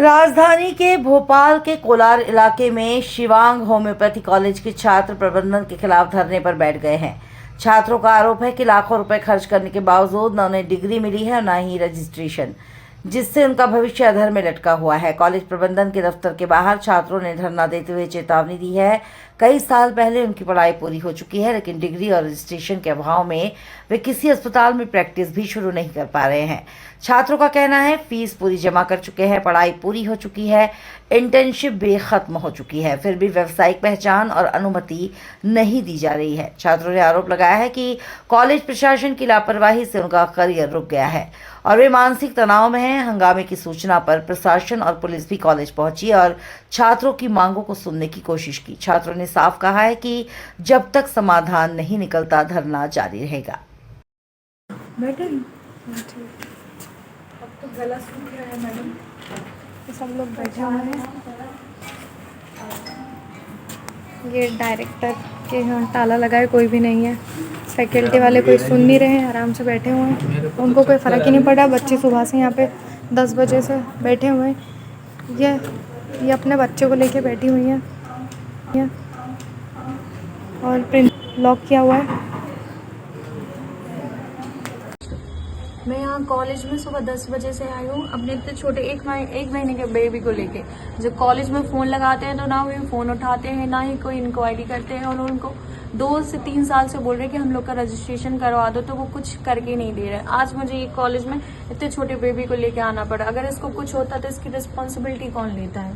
राजधानी के भोपाल के कोलार इलाके में शिवांग होम्योपैथी कॉलेज के छात्र प्रबंधन के खिलाफ धरने पर बैठ गए हैं। छात्रों का आरोप है कि लाखों रुपए खर्च करने के बावजूद न उन्हें डिग्री मिली है और न ही रजिस्ट्रेशन, जिससे उनका भविष्य अधर में लटका हुआ है। कॉलेज प्रबंधन के दफ्तर के बाहर छात्रों ने धरना देते हुए चेतावनी दी है। कई साल पहले उनकी पढ़ाई पूरी हो चुकी है, लेकिन डिग्री और रजिस्ट्रेशन के अभाव में वे किसी अस्पताल में प्रैक्टिस भी शुरू नहीं कर पा रहे हैं। छात्रों का कहना है फीस पूरी जमा कर चुके हैं, पढ़ाई पूरी हो चुकी है, इंटर्नशिप भी खत्म हो चुकी है, फिर भी व्यावसायिक पहचान और अनुमति नहीं दी जा रही है। छात्रों ने आरोप लगाया है कि कॉलेज प्रशासन की लापरवाही से उनका करियर रुक गया है और वे मानसिक तनाव में हैं। हंगामे की सूचना पर प्रशासन और पुलिस भी कॉलेज पहुंची और छात्रों की मांगों को सुनने की कोशिश की। छात्रों ने साफ कहा है कि जब तक समाधान नहीं निकलता धरना जारी रहेगा। मैडम अब तो गला सूख रहा है मैडम, तो सब लोग बैठे हुए हैं। ये डायरेक्टर के यहाँ ताला लगा है, कोई भी नहीं है। फैकल्टी वाले कोई सुन नहीं रहे हैं, आराम से बैठे हुए हैं, उनको कोई फ़र्क ही नहीं पड़ा। बच्चे सुबह से यहाँ पे 10 बजे से बैठे हुए हैं। ये अपने बच्चे को लेके बैठी हुई हैं और प्रिंट लॉक किया हुआ है। मैं यहाँ कॉलेज में सुबह 10 बजे से आई हूँ अपने इतने छोटे एक महीने के बेबी को लेके। जब कॉलेज में फ़ोन लगाते हैं तो ना वो फ़ोन उठाते हैं, ना ही कोई इंक्वायरी करते हैं, और उनको 2 से 3 साल से बोल रहे हैं कि हम लोग का रजिस्ट्रेशन करवा दो, तो वो कुछ करके नहीं दे रहे। आज मुझे ये कॉलेज में इतने छोटे बेबी को लेके आना पड़ा। अगर इसको कुछ होता तो इसकी रिस्पॉन्सिबिलिटी कौन लेता है?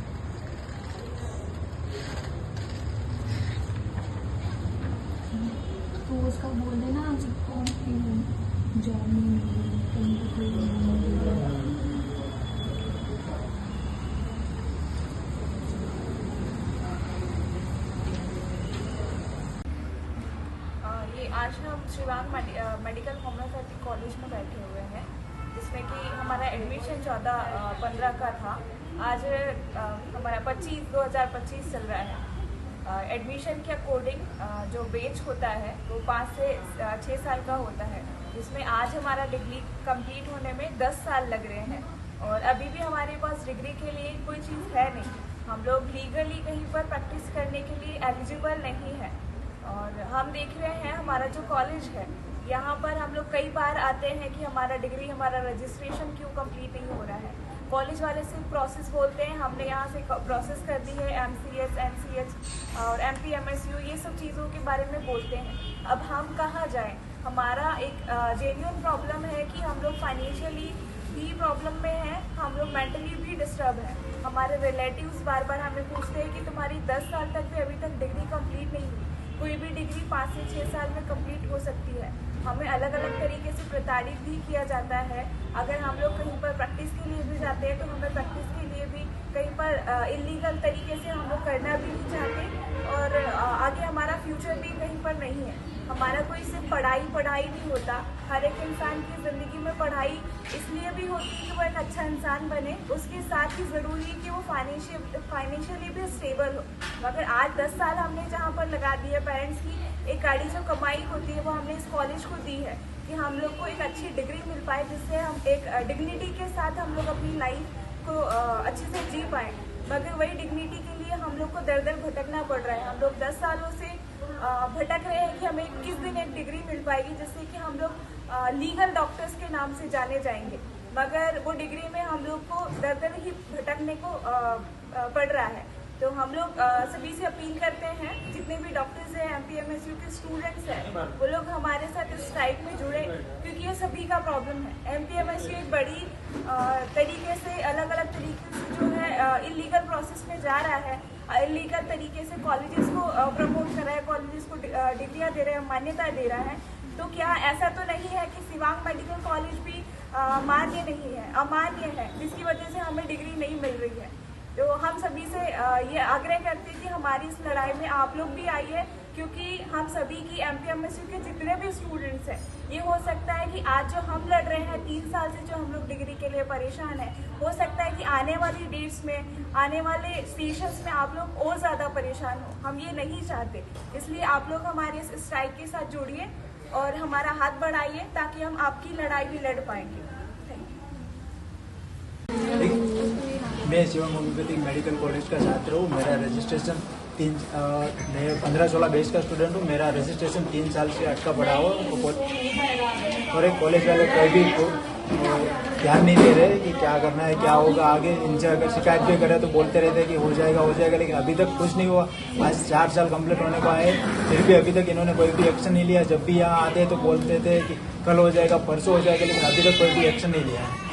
तो उसका बोल देना ये आज हम शिवांग मेडिकल होम्योपैथी कॉलेज में बैठे हुए हैं, जिसमें कि हमारा एडमिशन 14/15 का था। आज हमारा 2025 चल रहा है। एडमिशन के अकॉर्डिंग जो बैच होता है वो 5 से 6 साल का होता है, जिसमें आज हमारा डिग्री कंप्लीट होने में 10 साल लग रहे हैं और अभी भी हमारे पास डिग्री के लिए कोई चीज़ है नहीं। हम लोग लीगली कहीं पर प्रैक्टिस करने के लिए एलिजिबल नहीं है। और हम देख रहे हैं हमारा जो कॉलेज है, यहाँ पर हम लोग कई बार आते हैं कि हमारा डिग्री, हमारा रजिस्ट्रेशन क्यों कंप्लीट नहीं हो रहा है। कॉलेज वाले सिर्फ प्रोसेस बोलते हैं। हमने यहाँ से प्रोसेस कर दी है, MCS, NCH और MPMSU, ये सब चीज़ों के बारे में बोलते हैं। अब हम कहाँ जाएं? हमारा एक जेन्युइन प्रॉब्लम है कि हम लोग फाइनेंशियली भी प्रॉब्लम में हैं, हम लोग मेंटली भी डिस्टर्ब हैं। हमारे रिलेटिव्स बार बार हमें पूछते हैं कि तुम्हारी 10 साल तक भी अभी तक डिग्री कंप्लीट नहीं हुई। कोई भी डिग्री 5 से 6 साल में कंप्लीट हो सकती है। हमें अलग अलग तरीके से प्रताड़ित भी किया जाता है। अगर हम लोग कहीं पर प्रैक्टिस के लिए भी जाते हैं तो हमें प्रैक्टिस के लिए भी कहीं पर इलीगल तरीके से हम लोग करना भी नहीं चाहते और आगे हमारा फ्यूचर भी कहीं पर नहीं है। हमारा कोई सिर्फ पढ़ाई नहीं होता। हर एक इंसान की ज़िंदगी में पढ़ाई इसलिए भी होती है कि वो एक अच्छा इंसान बने, उसके साथ ही ज़रूरी है कि वो फाइनेंशियली भी स्टेबल हो। मगर आज 10 साल हमने जहाँ पर लगा दी है, पेरेंट्स की एक गाड़ी जो कमाई होती है वो हमने इस कॉलेज को दी है कि हम लोग को एक अच्छी डिग्री मिल पाए, जिससे हम एक डिग्निटी के साथ हम लोग अपनी लाइफ को अच्छे से जी पाएँ। मगर वही डिग्निटी के लिए हम लोग को दर दर भटकना पड़ रहा है। हम लोग 10 सालों से भटक रहे हैं कि हमें किस दिन एक डिग्री मिल पाएगी जिससे कि हम लोग लीगल डॉक्टर्स के नाम से जाने जाएंगे। मगर वो डिग्री में हम लोग को दर दर ही भटकने को पड़ रहा है। तो हम लोग सभी से अपील करते हैं, जितने भी डॉक्टर्स हैं, MPMSU के स्टूडेंट्स हैं, वो लोग हमारे साथ इस स्ट्राइक में जुड़े, क्योंकि ये सभी का प्रॉब्लम है। MPMSU एक बड़ी तरीके से अलग अलग तरीके से जो है इलीगल प्रोसेस में जा रहा है। इलीगल तरीके से कॉलेजेस को प्रमोट कर रहा है, कॉलेजेस को डिग्रियाँ दे रहे हैं, मान्यता दे रहा है। तो क्या ऐसा तो नहीं है कि शिवांग मेडिकल कॉलेज भी मान्य नहीं है, अमान्य है, जिसकी वजह से हमें डिग्री नहीं मिल रही है? तो हम सभी से ये आग्रह करते हैं कि हमारी इस लड़ाई में आप लोग भी आइए, क्योंकि हम सभी की MPMSU के जितने भी स्टूडेंट्स हैं, ये हो सकता है कि आज जो हम लड़ रहे हैं 3 साल से, जो हम लोग डिग्री के लिए परेशान हैं, हो सकता है कि आने वाली डेट्स में, आने वाले स्टेशंस में आप लोग और ज़्यादा परेशान हो। हम ये नहीं चाहते, इसलिए आप लोग हमारे इस स्ट्राइक के साथ जुड़िए और हमारा हाथ बढ़ाइए ताकि हम आपकी लड़ाई भी लड़ पाएंगे। Thank you. मैं शिवम होम्योपैथिक मेडिकल कॉलेज का छात्र हूँ। मेरा रजिस्ट्रेशन मैं 15-16 बैच का स्टूडेंट हूँ। मेरा रजिस्ट्रेशन 3 साल से अटका पड़ा हुआ और एक कॉलेज वाले कोई भी ध्यान नहीं दे रहे कि क्या करना है, क्या होगा आगे। इनसे अगर शिकायत भी करे तो बोलते रहते हैं कि हो जाएगा, लेकिन अभी तक कुछ नहीं हुआ। आज 4 साल कंप्लीट होने को आए, फिर भी अभी तक इन्होंने कोई भी एक्शन नहीं लिया। जब भी यहाँ आते तो बोलते थे कि कल हो जाएगा, परसों हो जाएगा, लेकिन अभी तक कोई भी एक्शन नहीं लिया है।